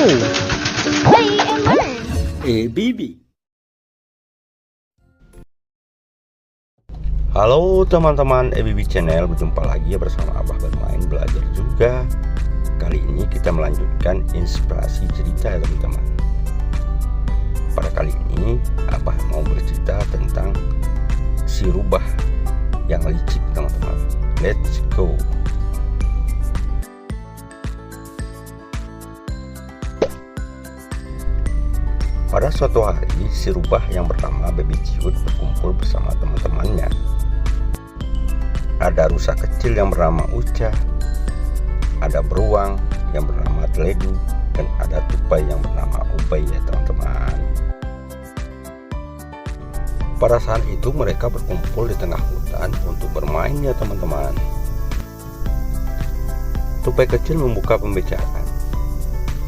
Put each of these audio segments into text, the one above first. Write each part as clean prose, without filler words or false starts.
Play and learn. Bibi. Halo teman-teman Bibi Channel, berjumpa lagi bersama Abah Bermain Belajar juga. Kali ini kita melanjutkan inspirasi cerita ya teman-teman. Pada kali ini Abah mau bercerita tentang si rubah yang licik teman-teman. Let's go. Pada suatu hari, si rubah yang bernama Baby Ciut berkumpul bersama teman-temannya. Ada rusa kecil yang bernama Uca, ada beruang yang bernama Teledu, dan ada tupai yang bernama Ubay ya teman-teman. Pada saat itu mereka berkumpul di tengah hutan untuk bermain ya teman-teman. Tupai kecil membuka pembicaraan.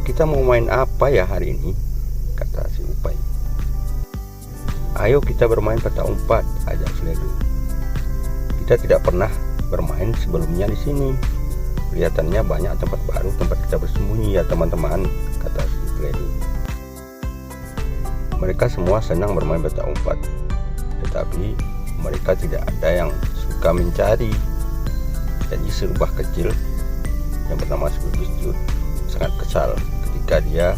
"Kita mau main apa ya hari ini?" kata si Ubay. "Ayo kita bermain petak umpat," ajak Teledu. "Kita tidak pernah bermain sebelumnya di sini. Kelihatannya banyak tempat baru tempat kita bersembunyi ya teman-teman," kata si Teledu. Mereka semua senang bermain petak umpat, tetapi mereka tidak ada yang suka mencari. Jadi si rubah kecil yang bernama Baby Ciut sangat kesal ketika dia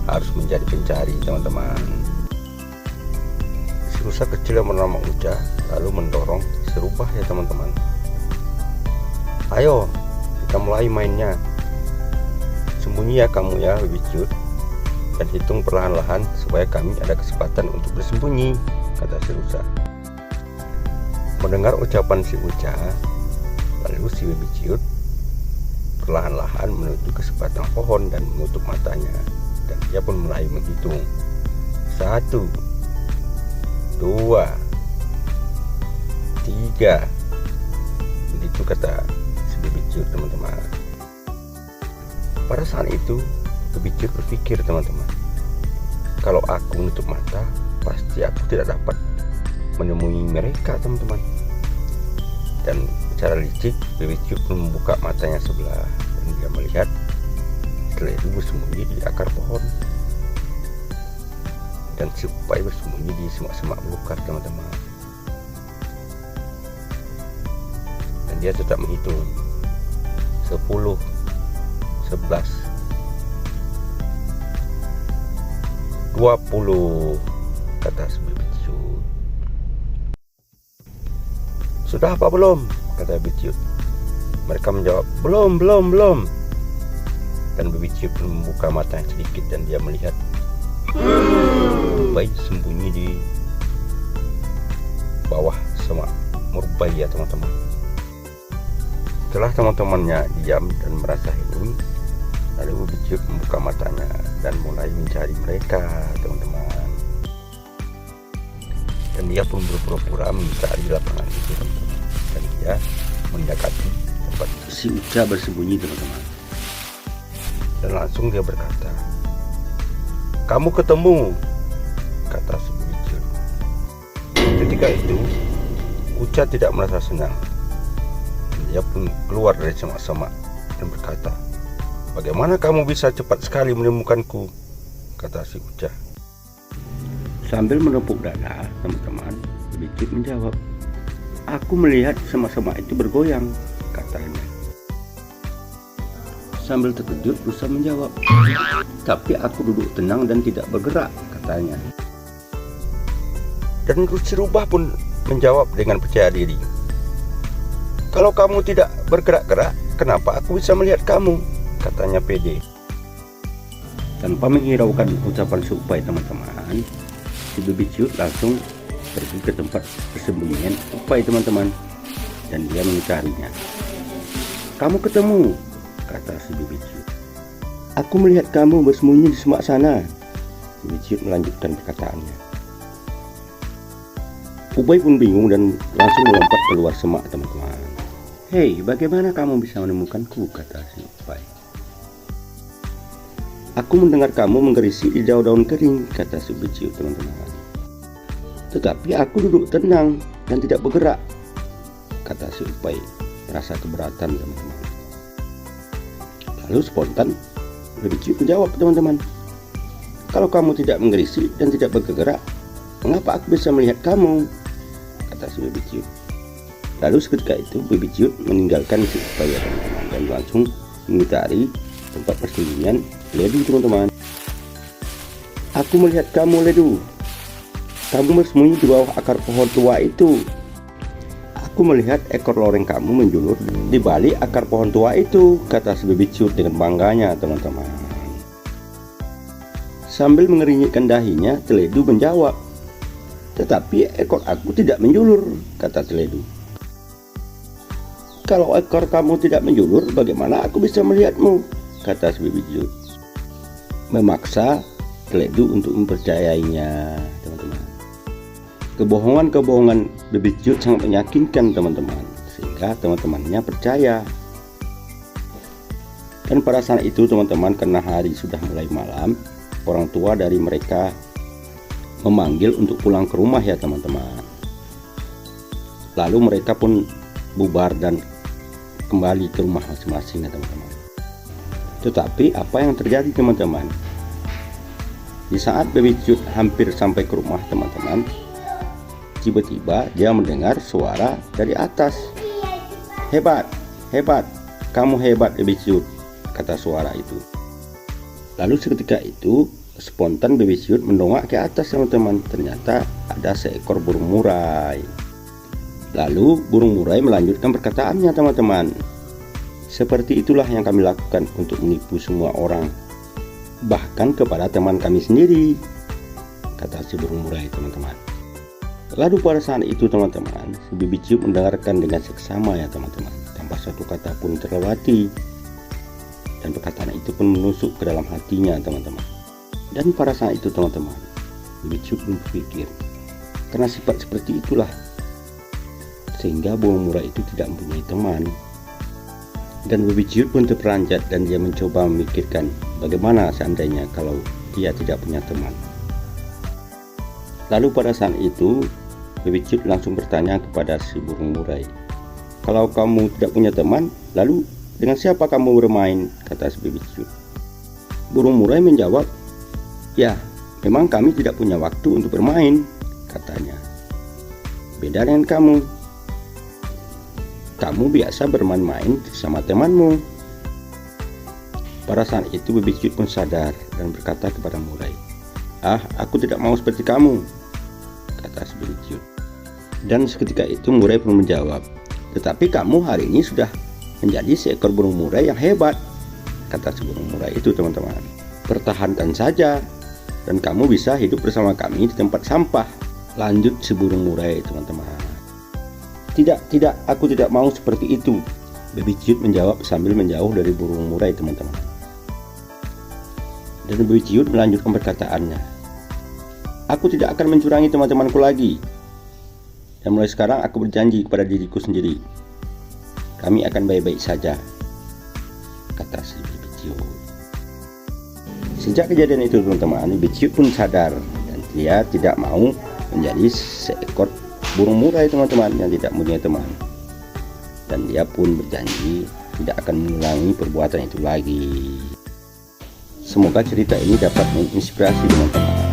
harus menjadi pencari teman-teman. Si rusa kecil yang bernama Uca lalu mendorong si rubah ya teman-teman. "Ayo kita mulai mainnya. Sembunyi ya kamu ya Baby Ciut, dan hitung perlahan-lahan supaya kami ada kesempatan untuk bersembunyi," kata si rusa. Mendengar ucapan si Uca, lalu si Baby Ciut perlahan-lahan menuju ke sebatang pohon dan menutup matanya. Dan dia pun mulai menghitung. 1, 2, 3. Begitu kata si Baby Ciut teman-teman. Pada saat itu Baby Ciut berpikir teman-teman, kalau aku menutup mata pasti aku tidak dapat menemui mereka teman-teman. Dan secara licik Baby Ciut pun membuka matanya sebelah dan dia melihat Teledu bersembunyi di akar pohon dan si Ubay bersembunyi di semak-semak belukar teman-teman. Dan dia tetap menghitung 10, 11, 20, kata si Baby Ciut. "Sudah apa belum?" kata Baby Ciut. Mereka menjawab, belum." Dan Baby Ciut pun membuka matanya sedikit dan dia melihat Ubay sembunyi di bawah semak murbai ya teman-teman. Setelah teman-temannya diam dan merasa hening, lalu Baby Ciut membuka matanya dan mulai mencari mereka teman-teman. Dan dia pun berpura-pura mencari lapangan itu teman-teman. Dan dia mendekati tempat si Uca bersembunyi teman-teman. Dan langsung dia berkata, "Kamu ketemu," kata si Baby Ciut. Ketika itu Uca tidak merasa senang. Dia pun keluar dari semak-semak dan berkata, "Bagaimana kamu bisa cepat sekali menemukanku?" kata si Uca. Sambil menepuk dada teman-teman, Baby Ciut menjawab, "Aku melihat semak-semak itu bergoyang," katanya. Sambil terkejut, rusa menjawab, "Tapi aku duduk tenang dan tidak bergerak," katanya. Dan si rubah pun menjawab dengan percaya diri, "Kalau kamu tidak bergerak-gerak, kenapa aku bisa melihat kamu?" katanya pede. Tanpa menghiraukan ucapan si Ubay teman-teman, si Baby Ciut langsung pergi ke tempat persembunyian Ubay teman-teman, dan dia mencarinya. "Kamu ketemu," kata si Baby Ciut. "Aku melihat kamu bersembunyi di semak sana." Baby Ciut melanjutkan perkataannya. Ubay pun bingung dan langsung melompat keluar semak teman-teman. "Hei, bagaimana kamu bisa menemukanku?" kata si Ubay. "Aku mendengar kamu menggerisi di daun-daun kering," kata si Baby Ciut teman-teman. "Tetapi aku duduk tenang dan tidak bergerak," kata si Ubay merasa keberatan teman-teman. Lalu spontan Baby Ciut menjawab, teman-teman, kalau kamu tidak menggerisik dan tidak bergerak, mengapa aku bisa melihat kamu? Kata si Baby Ciut. Lalu seketika itu Baby Ciut meninggalkan si upaya, teman-teman, dan langsung mengitari tempat persembunyian Ledu, teman-teman. Aku melihat kamu, Ledu. Kamu bersembunyi di bawah akar pohon tua itu. Aku melihat ekor loreng kamu menjulur di balik akar pohon tua itu, kata si Baby Ciut dengan bangganya, teman-teman. Sambil mengernyitkan dahinya, Teledu menjawab, tetapi ekor aku tidak menjulur, kata Teledu. Kalau ekor kamu tidak menjulur, bagaimana aku bisa melihatmu? Kata si Baby Ciut. Memaksa Teledu untuk mempercayainya, teman-teman. Kebohongan-kebohongan Baby Ciut sangat meyakinkan, teman-teman, sehingga teman-temannya percaya. Dan pada saat itu, teman-teman, karena hari sudah mulai malam, orang tua dari mereka memanggil untuk pulang ke rumah, ya teman-teman. Lalu mereka pun bubar dan kembali ke rumah masing-masing, ya teman-teman. Tetapi apa yang terjadi, teman-teman? Di saat Baby Ciut hampir sampai ke rumah, teman-teman, tiba-tiba dia mendengar suara dari atas. Hebat, hebat, kamu hebat, Baby Ciut, kata suara itu. Lalu seketika itu spontan Baby Ciut mendongak ke atas, teman-teman. Ternyata ada seekor burung murai. Lalu burung murai melanjutkan perkataannya, teman-teman. Seperti itulah yang kami lakukan untuk menipu semua orang, bahkan kepada teman kami sendiri, kata si burung murai, teman-teman. Lalu pada saat itu, teman-teman, si Baby Ciut mendengarkan dengan seksama, ya teman-teman, tanpa satu kata pun terlewati. Dan perkataan itu pun menusuk ke dalam hatinya, teman-teman. Dan pada saat itu, teman-teman, Baby Ciut pun berpikir, karena sifat seperti itulah sehingga burung murai itu tidak mempunyai teman. Dan Baby Ciut pun terperanjat dan dia mencoba memikirkan bagaimana seandainya kalau dia tidak punya teman. Lalu pada saat itu Baby Ciut langsung bertanya kepada si burung murai, kalau kamu tidak punya teman, lalu dengan siapa kamu bermain? Kata si Baby Ciut. Burung murai menjawab, ya, memang kami tidak punya waktu untuk bermain, katanya. Beda dengan kamu. Kamu biasa bermain-main sama temanmu. Pada saat itu Baby Ciut pun sadar dan berkata kepada murai, aku tidak mau seperti kamu, kata si Baby Ciut. Dan seketika itu murai pun menjawab, tetapi kamu hari ini sudah menjadi seekor burung murai yang hebat, kata si burung murai itu, teman-teman. Pertahankan saja dan kamu bisa hidup bersama kami di tempat sampah, lanjut si burung murai, teman-teman. Tidak, aku tidak mau seperti itu, Baby Ciut menjawab sambil menjauh dari burung murai, teman-teman. Dan Baby Ciut melanjutkan perkataannya, aku tidak akan mencurangi teman-temanku lagi. Dan mulai sekarang aku berjanji kepada diriku sendiri, kami akan baik-baik saja, kata si Baby Ciut. Sejak kejadian itu, teman-teman, Baby Ciut pun sadar dan dia tidak mau menjadi seekor burung murai, teman-teman, yang tidak punya teman. Dan dia pun berjanji tidak akan mengulangi perbuatan itu lagi. Semoga cerita ini dapat menginspirasi, teman-teman.